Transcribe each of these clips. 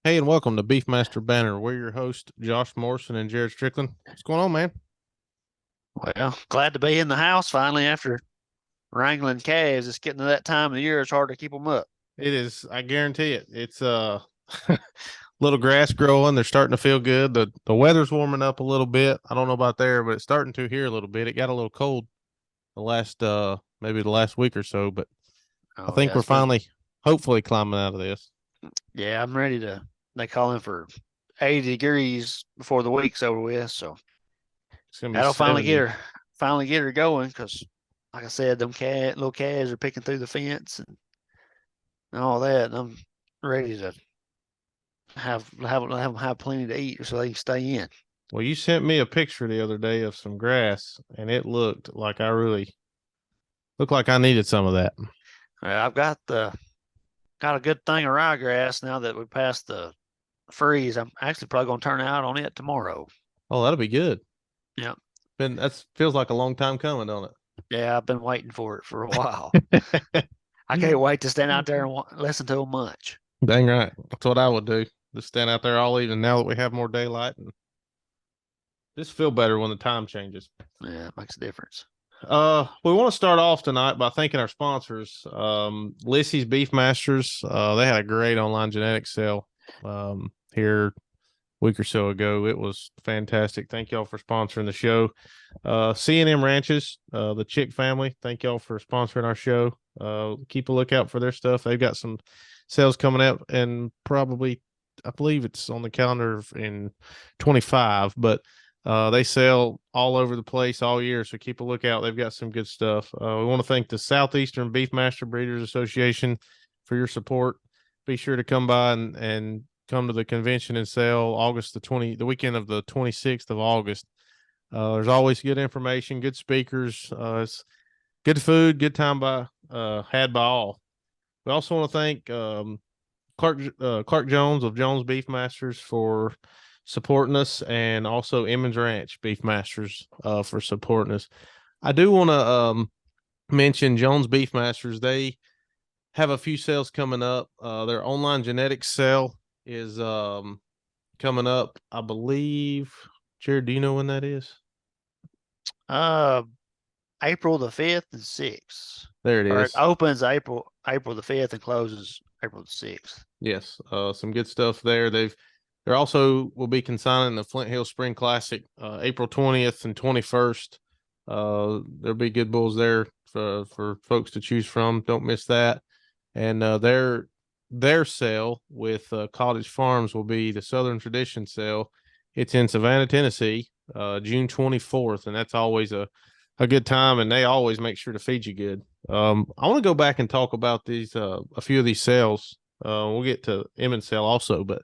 Hey, and welcome to Beefmaster Banner. We're your host, Josh Morrison and Jared Strickland. What's going on, man? Well, glad to be in the house finally after wrangling calves. It's getting to that time of the year. It's hard to keep them up. It is, I guarantee it. It's little grass growing. They're starting to feel good. The weather's warming up a little bit. I don't know about there, but it's starting to here a little bit. It got a little cold the last maybe the last week or so, but I Oh think yeah, we're it's been finally hopefully climbing out of this. yeah. I'm ready to. They call in for 80 degrees before the week's over with, so It's gonna be that'll 70. finally get her going. Because, like I said, them little calves are picking through the fence and all that. And I'm ready to have them have plenty to eat so they can stay in. Well, you sent me a picture the other day of some grass and it looked like I needed some of that. I've got a good thing of ryegrass now that we passed the freeze. I'm actually probably gonna turn out on it tomorrow. Oh, that'll be good. Yeah. That feels like a long time coming, don't Yeah, I've been waiting for it for a while. it? I can't wait to stand out there and listen to them munch. Dang right. That's what I would do. Just stand out there all evening now that we have more daylight and just feel better when the time changes. Yeah, it makes a difference. We want to start off tonight by thanking our sponsors. Lissy's Beef Masters. They had a great online genetics sale here a week or so ago. It was fantastic. Thank y'all for sponsoring the show. C&M Ranches, the Chick family. Thank y'all for sponsoring our show. Keep a lookout for their stuff. They've got some sales coming up, and probably I believe it's on the calendar in 25, but they sell all over the place all year, so keep a lookout. They've got some good stuff. We want to thank the Southeastern Beefmaster Breeders Association for your support. Be sure to come by and come to the convention and sale the weekend of the 26th of August. There's always good information, good speakers. It's good food, good time had by all. We also want to thank Clark Jones of Jones Beefmasters for supporting us, and also Emmons Ranch Beefmasters for supporting us. I do want to mention Jones Beefmasters. They have a few sales coming up. Their online genetics sale is coming up, I believe. Jared, do you know when that is? Uh, April the 5th and 6th. There it Or it is. opens April the 5th and closes April the 6th. Yes, some good stuff there. They're also will be consigning the Flint Hill Spring Classic April 20th and 21st. There'll be good bulls there for folks to choose from. Don't miss that. And their sale with Cottage Farms will be the Southern Tradition sale. It's in Savannah, Tennessee, June 24th, and that's always a good time. And they always make sure to feed you good. I want to go back and talk about these a few of these sales. We'll get to Emmons sale also, but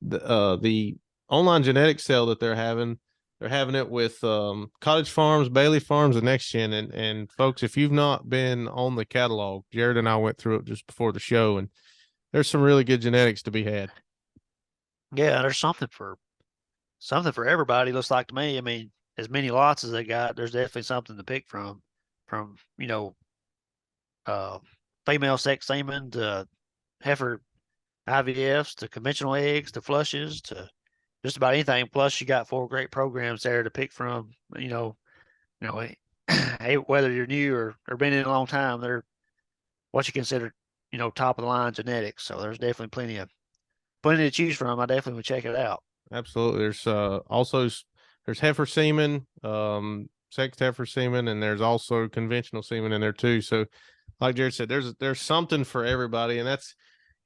the online genetics sale that they're having it with Cottage Farms, Bailey Farms, and Next Gen. And folks, if you've not been on the catalog, Jared and I went through it just before the show, and there's some really good genetics to be had. Yeah, there's something for everybody. Looks like to me. I mean, as many lots as they got, there's definitely something to pick from. From uh, female sex semen to heifer IVFs to conventional eggs to flushes to just about anything. Plus, you got four great programs there to pick from. You know, hey, whether you're new or been in a long time, they're what you consider, top of the line genetics. So there's definitely plenty to choose from. I definitely would check it out. Absolutely. There's heifer semen, sexed heifer semen, and there's also conventional semen in there too. So, like Jared said, there's something for everybody, and that's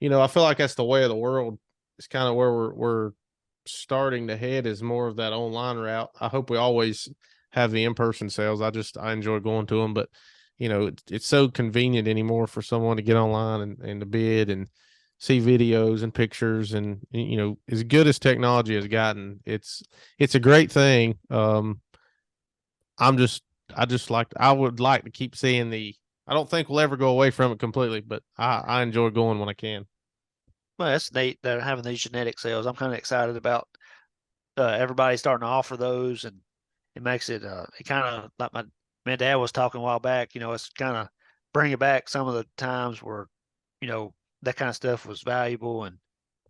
I feel like that's the way of the world. It's kind of where we're starting to head is more of that online route. I hope we always have the in-person sales. I enjoy going to them, but it's so convenient anymore for someone to get online and to bid and see videos and pictures. And as good as technology has gotten, it's a great thing. I'm just I would like to keep seeing I don't think we'll ever go away from it completely, but I enjoy going when I can. Well, that's neat. They're having these genetic sales. I'm kind of excited about everybody starting to offer those, and it makes it kind of like my dad was talking a while back. It's kind of bringing back some of the times where you know that kind of stuff was valuable, and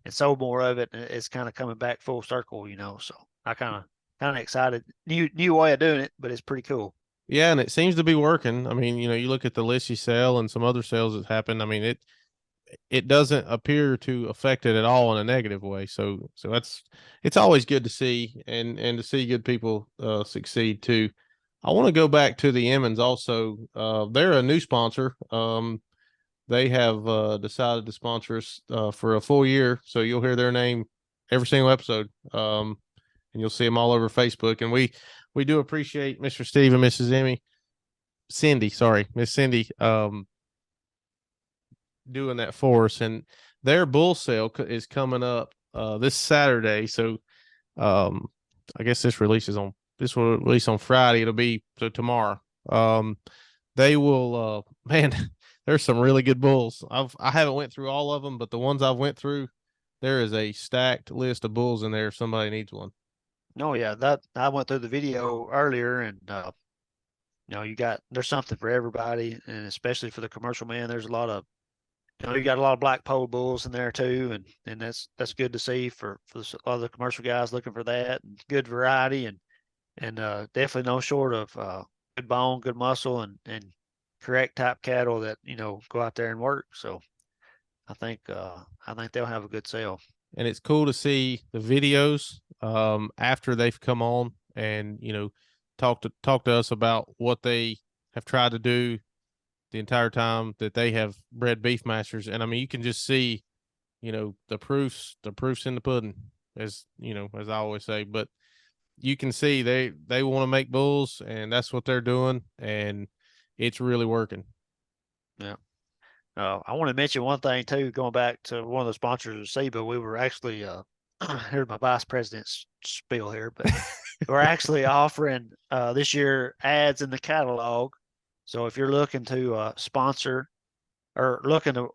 and sold more of it, and it's kind of coming back full circle, So I kind of excited. New way of doing it, but it's pretty cool. Yeah, and it seems to be working. I mean, you look at the Lissy sale and some other sales that happened. I mean, it doesn't appear to affect it at all in a negative way. So it's always good to see, and to see good people succeed too. I want to go back to the Emmons also. They're a new sponsor. They have decided to sponsor us for a full year, so you'll hear their name every single episode, and you'll see them all over Facebook. And we do appreciate Mr. Steve and Mrs. Miss Cindy, doing that for us. And their bull sale is coming up this Saturday. So um, I guess this will release on Friday. It'll be so tomorrow. They will man, there's some really good bulls. I haven't went through all of them, but the ones I've went through, there is a stacked list of bulls in there if somebody needs one. Oh yeah, that I went through the video earlier, and there's something for everybody, and especially for the commercial man. There's a lot of you got a lot of black pole bulls in there too, and that's good to see for a lot of the commercial guys looking for that, and good variety, and definitely no short of good bone, good muscle, and correct type cattle that go out there and work. So I think they'll have a good sale. And it's cool to see the videos after they've come on and talk to us about what they have tried to do the entire time that they have bred beef masters. And I mean, you can just see, the proofs in the pudding, as I always say. But you can see they want to make bulls, and that's what they're doing, and it's really working. Yeah. I want to mention one thing too, going back to one of the sponsors of SEBA. We were actually here's my vice president's spiel here, but we're actually offering this year ads in the catalog. So if you're looking to sponsor or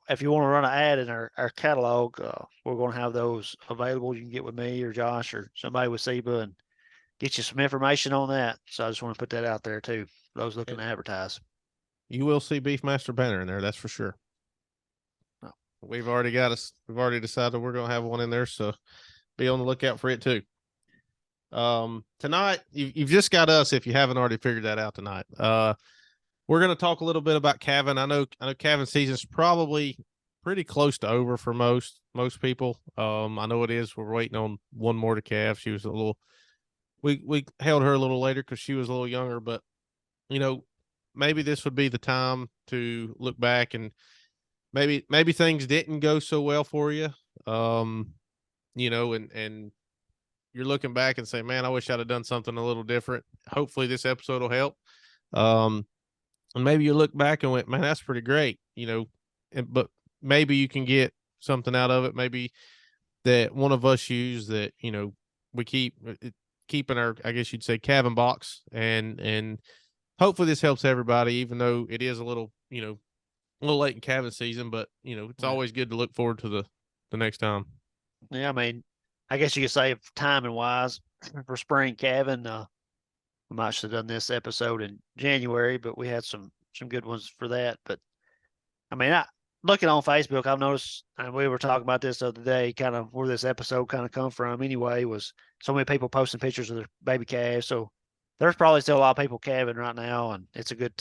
if you want to run an ad in our catalog, we're going to have those available. You can get with me or Josh or somebody with SEBA and get you some information on that. So I just want to put that out there too, for those looking to advertise. You will see Beefmaster banner in there, that's for sure. Oh. We've already decided we're going to have one in there, so be on the lookout for it too. Tonight, you've just got us if you haven't already figured that out tonight. We're going to talk a little bit about calving. I know calving season's probably pretty close to over for most people. I know it is. We're waiting on one more to calve. She was we held her a little later because she was a little younger, but maybe this would be the time to look back and maybe things didn't go so well for you. And you're looking back and say, man, I wish I'd have done something a little different. Hopefully this episode will help. And maybe you look back and went, man, that's pretty great, but maybe you can get something out of it. Maybe that one of us use that, we keep in our, I guess you'd say, calving box, and hopefully this helps everybody, even though it is a little late in calving season, but it's always good to look forward to the next time. Yeah. I mean, I guess you could say timing wise for spring calving, we might have done this episode in January, but we had some good ones for that. But I mean, looking on Facebook, I've noticed, and we were talking about this the other day, kind of where this episode kind of come from anyway, was so many people posting pictures of their baby calves. So there's probably still a lot of people calving right now, and it's a good,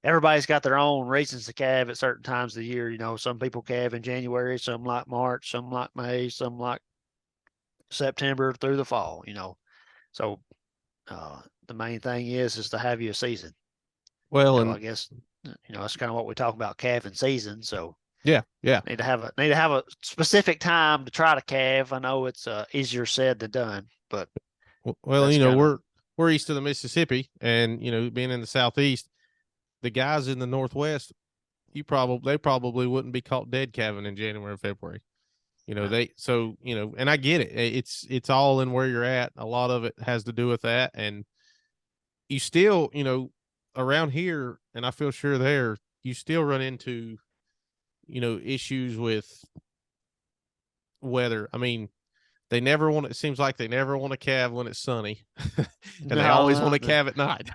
everybody's got their own reasons to calve at certain times of the year. Some people calve in January, some like March, some like May, some like September through the fall. So the main thing is to have you a season. Well, and I guess that's kind of what we talk about calving season. So yeah, need to have a specific time to try to calve. I know it's easier said than done, but well, we're east of the Mississippi, and being in the Southeast, the guys in the Northwest, they probably wouldn't be caught dead calving in January and February. And I get it. It's all in where you're at. A lot of it has to do with that. And you still, around here, and I feel sure there, you still run into, issues with weather. I mean, it seems like they never want to calve when it's sunny. And they always want to calve at night.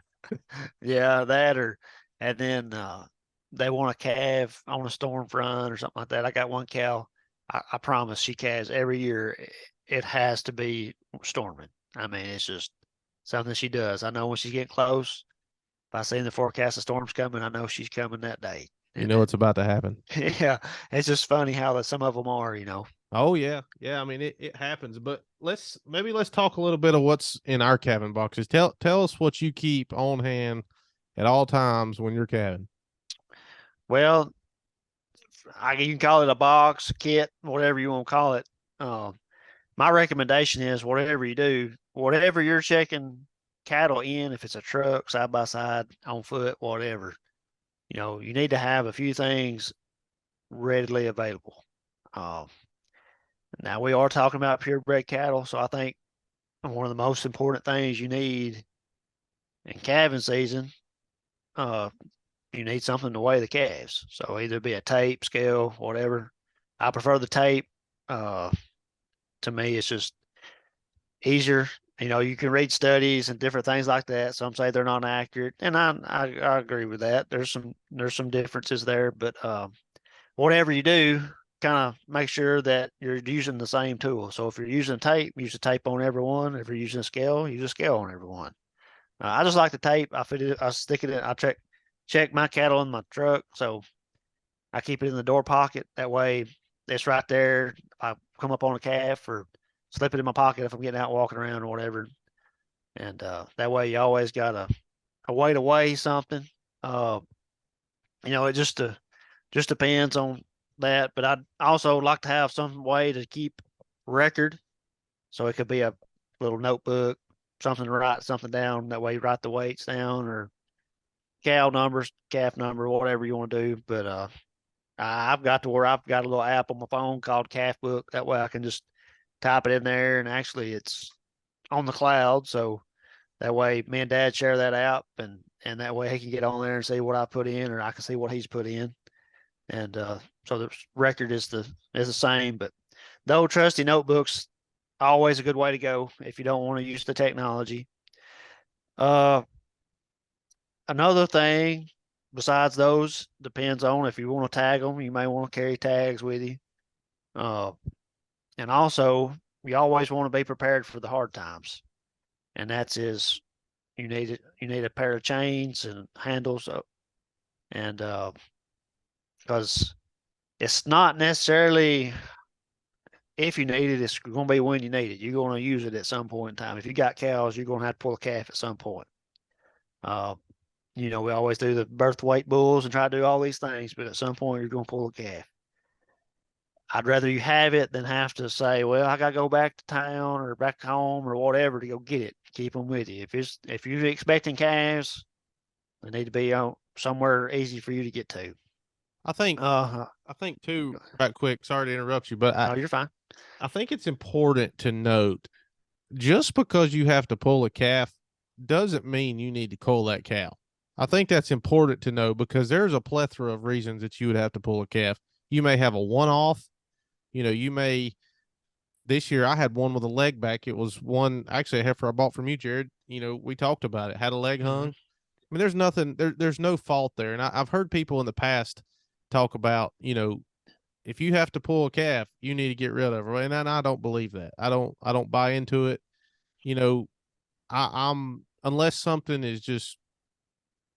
Yeah, and then they want to calve on a storm front or something like that. I got one cow. I promise she calves every year. It has to be storming. I mean, it's just something she does. I know when she's getting close. If I see in the forecast the storm's coming, I know she's coming that day. You And know then, what's about to happen. yeah, it's just funny how some of them are. Oh yeah, yeah. I mean, it happens. But let's talk a little bit of what's in our cabin boxes. Tell us what you keep on hand at all times when you're calving. Well, you can call it a box, a kit, whatever you want to call it. My recommendation is whatever you do, whatever you're checking cattle in, if it's a truck, side by side, on foot, whatever, you need to have a few things readily available. Um, Now we are talking about purebred cattle, so I think one of the most important things you need in calving season, uh, you need something to weigh the calves. So either be a tape, scale, whatever. I prefer the tape. Uh, to me, it's just easier. You can read studies and different things like that. Some say they're not accurate, and I agree with that. There's some differences there, but whatever you do, kind of make sure that you're using the same tool. So if you're using tape, use the tape on every one. If you're using a scale, use a scale on every one. I just like the tape. I fit it. I stick it in. I check my cattle in my truck, so I keep it in the door pocket. That way, it's right there. I come up on a calf or slip it in my pocket if I'm getting out walking around or whatever. And that way, you always got a way to weigh something. Uh, it just depends on that. But I'd also like to have some way to keep record. So it could be a little notebook, something to write something down. That way you write the weights down or cow numbers, calf number, whatever you want to do. But I've got to where I've got a little app on my phone called Calf Book. That way I can just type it in there and actually it's on the cloud. So that way me and dad share that app and that way he can get on there and see what I put in or I can see what he's put in. And so the record is the same, but the old trusty notebooks always a good way to go if you don't want to use the technology. Uh, Another thing besides those depends on if you want to tag them. You may want to carry tags with you. Uh, and also you always want to be prepared for the hard times, and you need a pair of chains and handles, and because it's not necessarily if you need it, it's going to be when you need it. You're going to use it at some point in time. If you got cows, you're going to have to pull a calf at some point. Uh, we always do the birth weight bulls and try to do all these things, but at some point you're going to pull a calf. I'd rather you have it than have to say, well, I got to go back to town or back home or whatever to go get it. Keep them with you. If you're expecting calves, they need to be on somewhere easy for you to get to. I think I think too, right quick, sorry to interrupt you, but No, you're fine. I think it's important to note just because you have to pull a calf doesn't mean you need to cull that cow. I think that's important to know because there's a plethora of reasons that you would have to pull a calf. You may have a one off, you may this year I had one with a leg back. It was one actually a heifer I bought from you, Jared. We talked about it, had a leg hung. Mm-hmm. I mean, there's nothing there's no fault there. And I've heard people in the past talk about, if you have to pull a calf, you need to get rid of her. And I don't believe that. I don't buy into it. You know, I'm unless something is just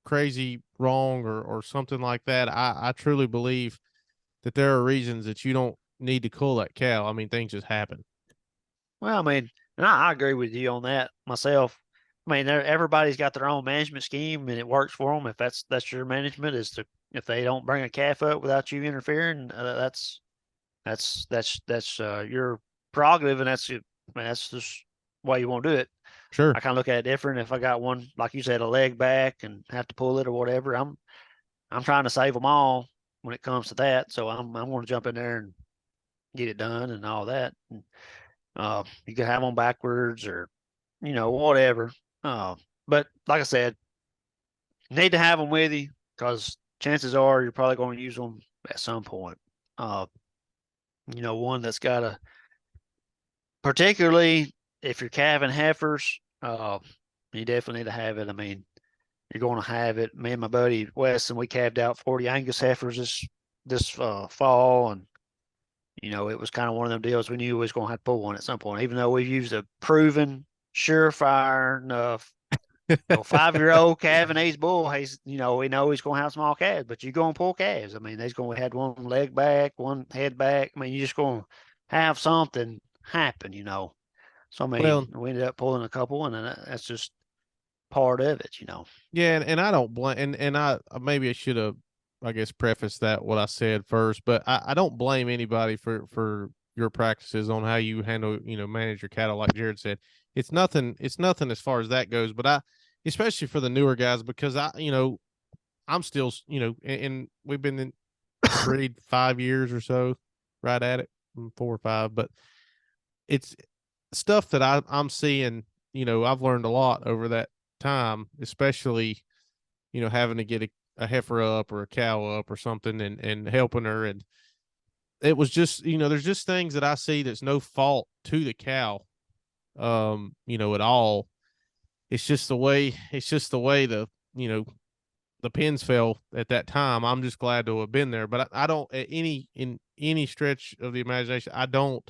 crazy wrong or something like that, I truly believe that there are reasons that you don't need to cull that cow. I mean, things just happen. Well, I mean, and I agree with you on that myself. I mean, everybody's got their own management scheme, and it works for them. If that's your management, is to if they don't bring a calf up without you interfering, that's your prerogative, and I mean, that's just why you want to do it. Sure. I kind of look at it different. If I got one, like you said, a leg back and have to pull it or whatever, I'm trying to save them all when it comes to that. So I'm going to jump in there and get it done and all that. And, you can have them backwards or whatever. Uh, but like I said, you need to have them with you because chances are you're probably going to use them at some point. Uh, one that's got a particularly if you're calving heifers, you definitely need to have it. I mean, you're going to have it. Me and my buddy Wes and we calved out 40 Angus heifers this fall, and it was kind of one of them deals we knew we was going to have to pull one at some point, even though we've used a proven, surefire enough, 5-year-old calving age bull. We know he's going to have small calves, but you're going to pull calves. I mean, they's going to have one leg back, one head back. I mean, you're just going to have something happen. So, I mean, Well, we ended up pulling a couple, and then that's just part of it. yeah, and I don't blame, and I maybe I should have, I guess, prefaced that what I said first, but I don't blame anybody for your practices on how you handle, manage your cattle. Like Jared said, it's nothing as far as that goes. But especially for the newer guys, because I'm still, and we've been in the breed 5 years or so, right at it, 4 or 5, but it's stuff that I'm seeing. I've learned a lot over that time, especially having to get a heifer up or a cow up or something, and helping her. And it was just, there's just things that I see that's no fault to the cow, at all. It's just the way the pins fell at that time. I'm just glad to have been there, but I don't, in any stretch of the imagination, I don't,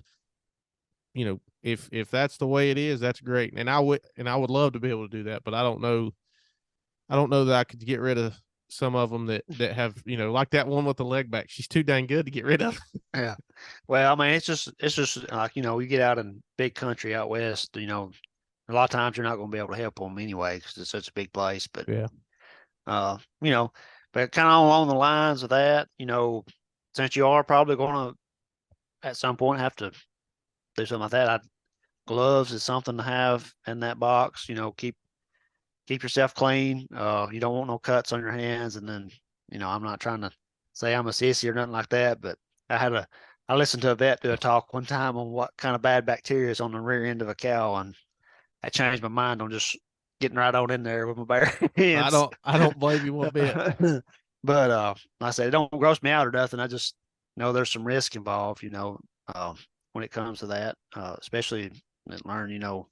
if that's the way it is, that's great. And I would love to be able to do that, but I don't know that I could get rid of some of them that have, like that one with the leg back. She's too dang good to get rid of. Yeah. Well, I mean, it's just like, you get out in big country out west, a lot of times you're not going to be able to help them anyway because it's such a big place. But, Yeah. uh, you know, but kind of along the lines of that, since you are probably going to at some point have to do something like that, gloves is something to have in that box. Keep yourself clean. You don't want no cuts on your hands. And then, I'm not trying to say I'm a sissy or nothing like that, but I listened to a vet do a talk one time on what kind of bad bacteria is on the rear end of a cow, and that changed my mind on just getting right on in there with my bare hands. I don't blame you one bit. But like I said, it don't gross me out or nothing. I just know there's some risk involved, when it comes to that, especially learn,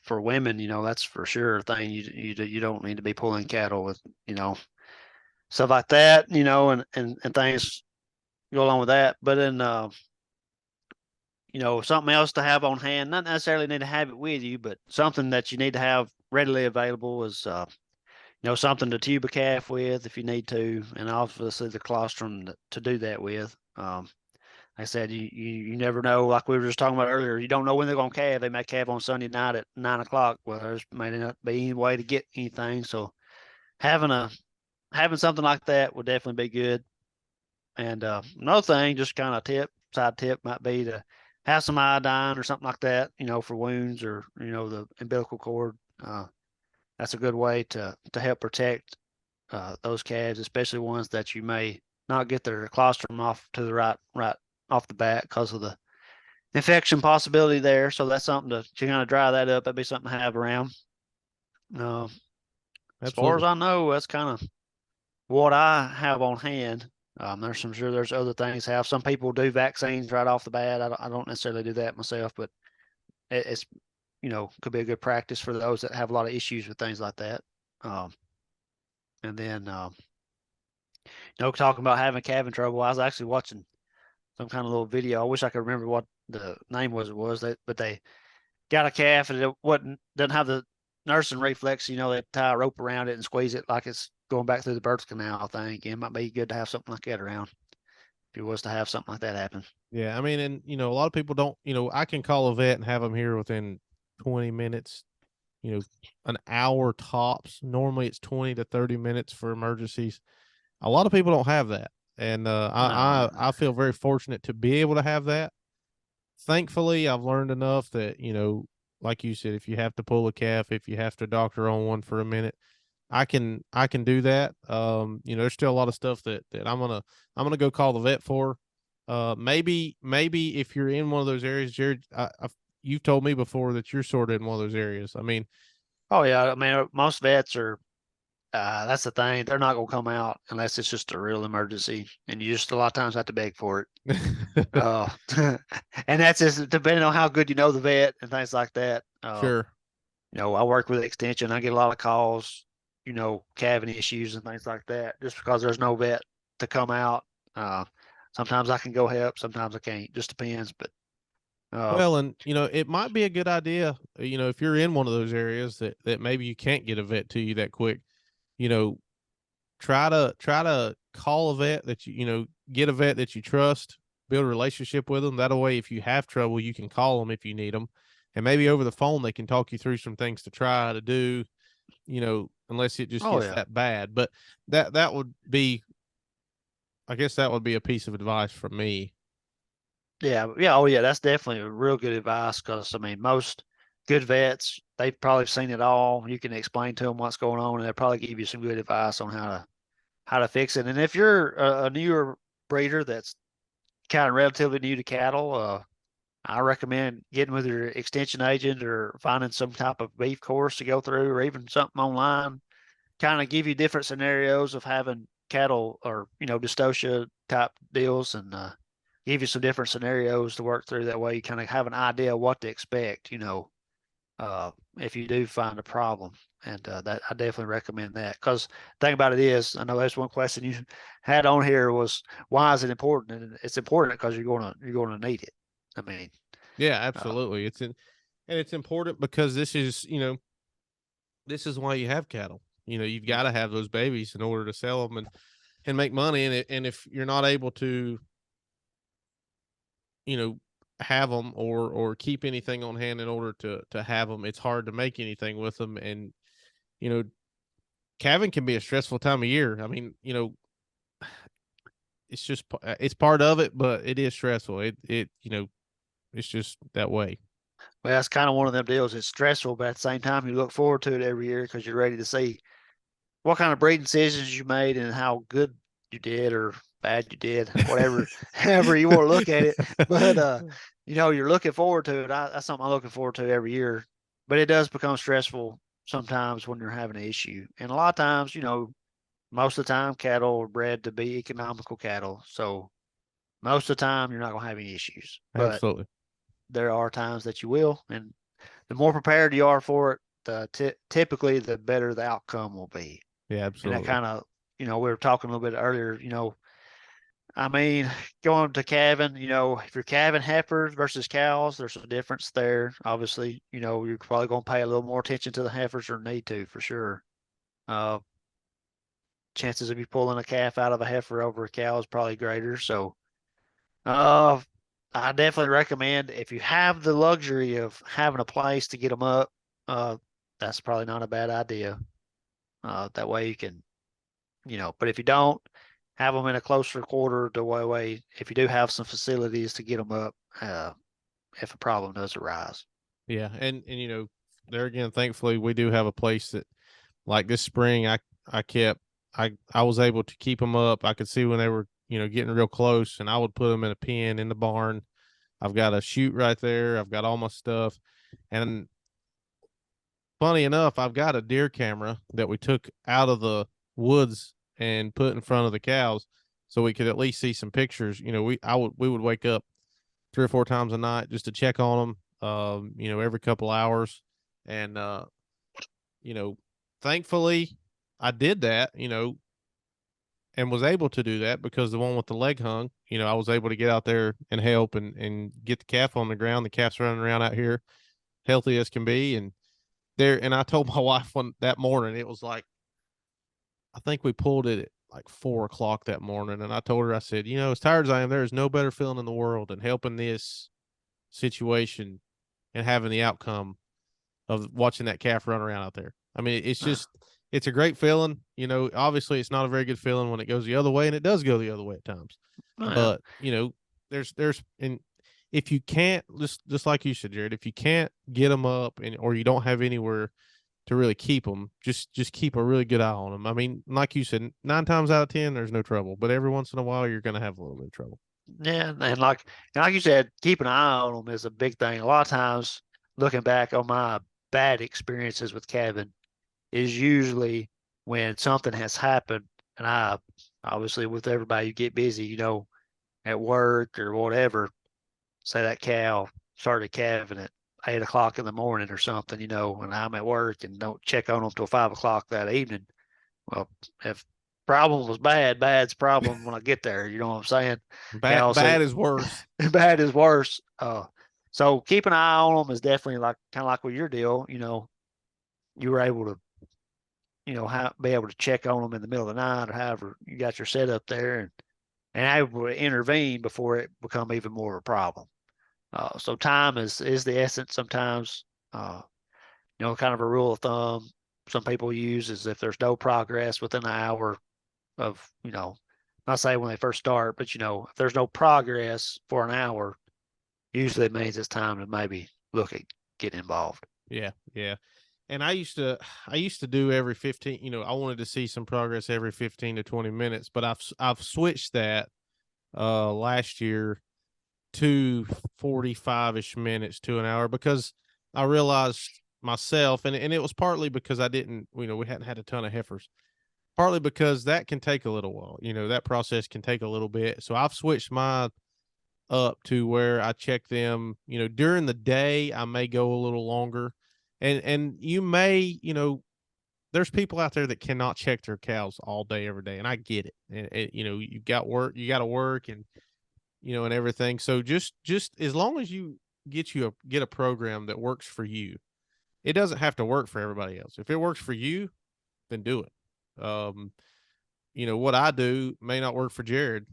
for women, that's for sure a thing. You don't need to be pulling cattle with, stuff like that, and things go along with that. But then, something else to have on hand, not necessarily need to have it with you, but something that you need to have readily available is, something to tube a calf with if you need to, and obviously the colostrum to do that with. Like I said, you never know. Like we were just talking about earlier, you don't know when they're going to calve. They may calve on Sunday night at 9 o'clock. Well, there's may not be any way to get anything. So having something like that would definitely be good. And another thing, just kind of side tip might be to have some iodine or something like that, for wounds or the umbilical cord. That's a good way to help protect those calves, especially ones that you may not get their colostrum off to the right off the bat because of the infection possibility there. So that's something to kind of dry that up. That'd be something to have around. Uh, as far as Absolutely. I know, that's kind of what I have on hand. Sure there's other things have. Some people do vaccines right off the bat. I don't necessarily do that myself, but it's could be a good practice for those that have a lot of issues with things like that. Um, and then talking about having calving trouble, I was actually watching some kind of little video. I wish I could remember what the name but they got a calf and it wasn't doesn't have the nursing reflex. They tie a rope around it and squeeze it like it's going back through the birth canal. I think it might be good to have something like that around if you was to have something like that happen. Yeah. I mean, and, a lot of people don't, I can call a vet and have them here within 20 minutes, an hour tops. Normally it's 20 to 30 minutes for emergencies. A lot of people don't have that. And No, I feel very fortunate to be able to have that. Thankfully, I've learned enough that, like you said, if you have to pull a calf, if you have to doctor on one for a minute, I can do that. There's still a lot of stuff that I'm gonna go call the vet for. Maybe if you're in one of those areas, Jared, you've told me before that you're sort of in one of those areas. I mean, oh yeah, I mean most vets are. That's the thing. They're not gonna come out unless it's just a real emergency, and you just a lot of times have to beg for it. Uh, and that's just depending on how good you know the vet and things like that. sure. I work with extension. I get a lot of calls, calving issues and things like that, just because there's no vet to come out. sometimes I can go help, sometimes I can't. Just depends. But uh, Well, and it might be a good idea, if you're in one of those areas that maybe you can't get a vet to you that quick, you know, try to call a vet that get a vet that you trust, build a relationship with them. That way, if you have trouble, you can call them if you need them, and maybe over the phone they can talk you through some things to try to do. Unless it just oh gets yeah, that bad. But that would be, I guess, that would be a piece of advice from me. yeah, oh yeah, that's definitely a real good advice because I mean most good vets they've probably seen it all. You can explain to them what's going on, and they'll probably give you some good advice on how to fix it. And if you're a newer breeder that's kind of relatively new to cattle, I recommend getting with your extension agent or finding some type of beef course to go through, or even something online. Kind of give you different scenarios of having cattle or dystocia type deals, and give you some different scenarios to work through. That way, you kind of have an idea of what to expect. If you do find a problem, and that I definitely recommend that. Because the thing about it is, I know that's one question you had on here was why is it important, and it's important because you're gonna need it. I mean, Yeah, uh, absolutely. And it's important because this is why you have cattle. You've got to have those babies in order to sell them and make money. And if you're not able to, you know, have them or keep anything on hand in order to have them, it's hard to make anything with them. And you know, calving can be a stressful time of year. I mean, it's just it's part of it, but it is stressful. It's just that way. well, that's kind of one of them deals. It's stressful, but at the same time, you look forward to it every year because you're ready to see what kind of breeding decisions you made and how good you did or bad you did, whatever, however you want to look at it. But you're looking forward to it. That's something I'm looking forward to every year. But it does become stressful sometimes when you're having an issue. And a lot of times, most of the time cattle are bred to be economical cattle. So most of the time you're not gonna have any issues. But Absolutely. there are times that you will. And the more prepared you are for it, typically the better the outcome will be. Yeah, And that absolutely. kind of, we were talking a little bit earlier, I mean, going to calving, if you're calving heifers versus cows, there's a difference there. Obviously, you're probably going to pay a little more attention to the heifers or need to for sure. Uh, Chances of you pulling a calf out of a heifer over a cow is probably greater. So, uh, I definitely recommend if you have the luxury of having a place to get them up, uh, that's probably not a bad idea. That way you can but if you don't, have them in a closer quarter to way if you do have some facilities to get them up, if a problem does arise. Yeah, and there again, thankfully, we do have a place that, like this spring, I kept I was able to keep them up. I could see when they were getting real close, and I would put them in a pen in the barn. I've got a chute right there. I've got all my stuff, and funny enough, I've got a deer camera that we took out of the woods and put in front of the cows, so we could at least see some pictures. We would wake up 3 or 4 times a night just to check on them. Every couple hours, and you know, thankfully, I did that. And was able to do that because the one with the leg hung, I was able to get out there and help and get the calf on the ground. The calf's running around out here, healthy as can be, and there. And I told my wife that morning, it was like, I think we pulled it at like 4 o'clock that morning, and I told her, I said, as tired as I am, there is no better feeling in the world than helping this situation and having the outcome of watching that calf run around out there. I mean, Uh, it's a great feeling. Obviously it's not a very good feeling when it goes the other way, and it does go the other way at times. well, But, and if you can't, just like you said, Jared, if you can't get them up or you don't have anywhere to really keep them, just keep a really good eye on them. I mean, like you said, 9 times out of 10, there's no trouble, but every once in a while, you're going to have a little bit of trouble. yeah, and like you said, keep an eye on them is a big thing. A lot of times, looking back on my bad experiences with calving, is usually when something has happened, and I obviously with everybody you get busy, at work or whatever. Say that cow started calving at 8 o'clock in the morning or something, and I'm at work and don't check on them till 5 o'clock that evening. Well, if problem was bad. Bad's problem when I get there. You know what I'm saying? Cows Bad is worse. bad is worse. So keep an eye on them is definitely like kind of like with your deal. You were able to, be able to check on them in the middle of the night or however you got your setup there and able to intervene before it become even more of a problem. So time is the essence sometimes. Kind of a rule of thumb some people use is if there's no progress within an hour of, not say when they first start, but if there's no progress for an hour, usually it means it's time to maybe look at getting involved. Yeah, yeah. And I used to do every 15, I wanted to see some progress every 15 to 20 minutes, but I've switched that last year to 45ish minutes to an hour because I realized myself and it was partly because I didn't, we hadn't had a ton of heifers. Partly because that can take a little while. That process can take a little bit. So I've switched my up to where I check them, during the day I may go a little longer. And you may, there's people out there that cannot check their cows all day every day and I get it. And you got work, you got to work and and everything. So just as long as you get a program that works for you. It doesn't have to work for everybody else. If it works for you, then do it. What I do may not work for Jared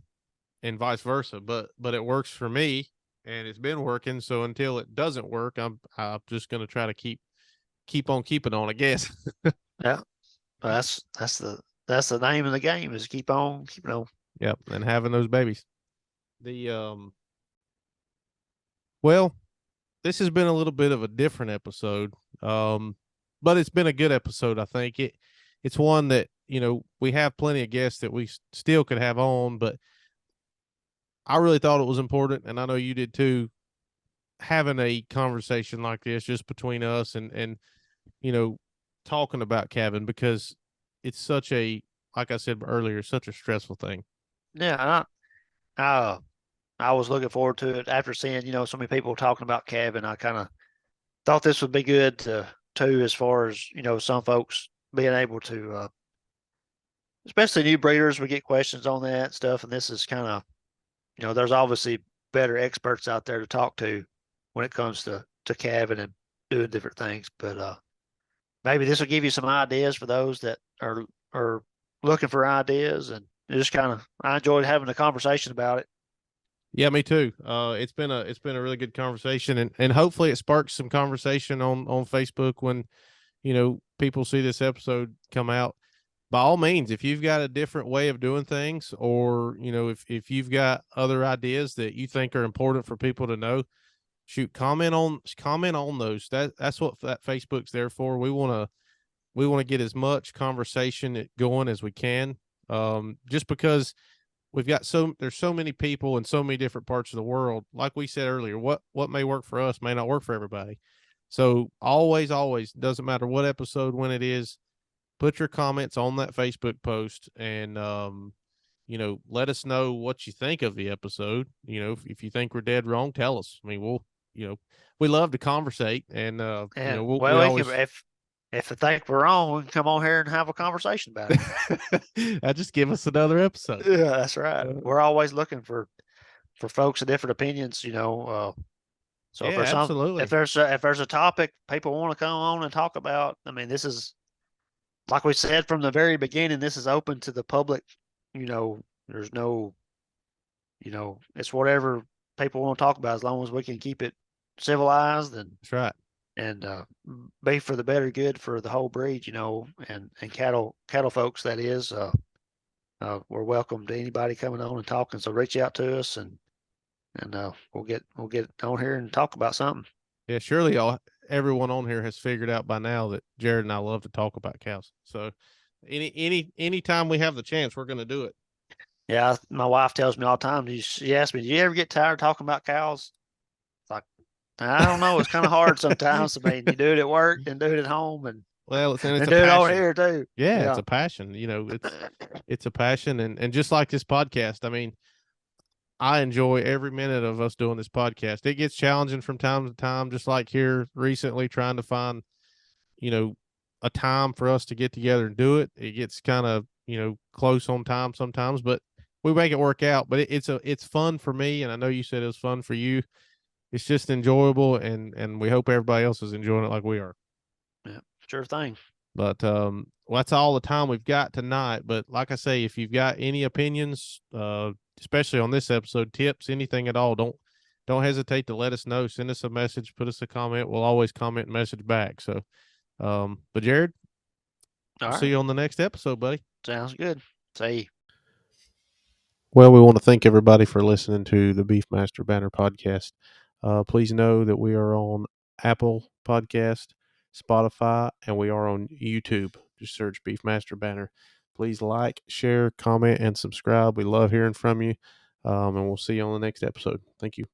and vice versa, but it works for me and it's been working. So until it doesn't work, I'm just gonna try to keep on keeping on, I guess. Yeah, that's the name of the game is keep on keeping on. Yep, and having those babies. The well, this has been a little bit of a different episode. But it's been a good episode, I think. It's one that, we have plenty of guests that we still could have on, but I really thought it was important, and I know you did too, having a conversation like this just between us and talking about calving because it's such a, like I said earlier, such a stressful thing. Yeah, I I was looking forward to it after seeing so many people talking about calving. I kind of thought this would be good to too, as far as some folks being able to, especially new breeders, we get questions on that stuff, and this is kind of there's obviously better experts out there to talk to when it comes to calving and doing different things. But maybe this will give you some ideas for those that are looking for ideas, and just kind of I enjoyed having a conversation about it. Yeah, me too. It's been a really good conversation and hopefully it sparks some conversation on Facebook when, people see this episode come out. By all means, if you've got a different way of doing things or, if you've got other ideas that you think are important for people to know, shoot, comment on those. That's what that Facebook's there for. We want to get as much conversation going as we can. Just because there's so many people in so many different parts of the world. Like we said earlier, what may work for us may not work for everybody. So always doesn't matter what episode when it is, put your comments on that Facebook post and let us know what you think of the episode. If you think we're dead wrong, tell us. I mean, we love to conversate and And we well, we can, always if I think we're wrong, we can come on here and have a conversation about I just give us another episode. it. Yeah, that's right. We're always looking for folks with different opinions. So if Yeah, there's absolutely. if there's a topic people want to come on and talk about, I mean, this is like we said from the very beginning. This is open to the public. There's no, it's whatever people want to talk about as long as we can keep it civilized and That's right. and be for the better good for the whole breed, and cattle folks that is. We're welcome to anybody coming on and talking. So reach out to us and we'll get on here and talk about something. Yeah, surely everyone on here has figured out by now that Jared and I love to talk about cows. So anytime we have the chance, we're going to do it. Yeah, my wife tells me all the time. She asks me, "Do you ever get tired of talking about cows?" It's like, I don't know. It's kind of hard sometimes. I mean, you do it at work and do it at home and Well, it's and a do it over passion. here too. Yeah, it's Yeah. a passion. It's a passion, and just like this podcast, I mean, I enjoy every minute of us doing this podcast. It gets challenging from time to time, just like here recently, trying to find, you know, a time for us to get together and do it. It gets kind of close on time sometimes, but we make it work out. But it's fun for me, and I know you said it was fun for you. It's just enjoyable, and we hope everybody else is enjoying it like we are. Yeah, sure thing. But well, that's all the time we've got tonight. But like I say, if you've got any opinions, especially on this episode, tips, anything at all, don't hesitate to let us know. Send us a message, put us a comment. We'll always comment and message back. So, but Jared, All we'll see right. you on the next episode, buddy. Sounds good. See. Well, we want to thank everybody for listening to the Beefmaster Banner podcast. Please know that we are on Apple Podcast, Spotify, and we are on YouTube. Just search Beefmaster Banner. Please like, share, comment, and subscribe. We love hearing from you, and we'll see you on the next episode. Thank you.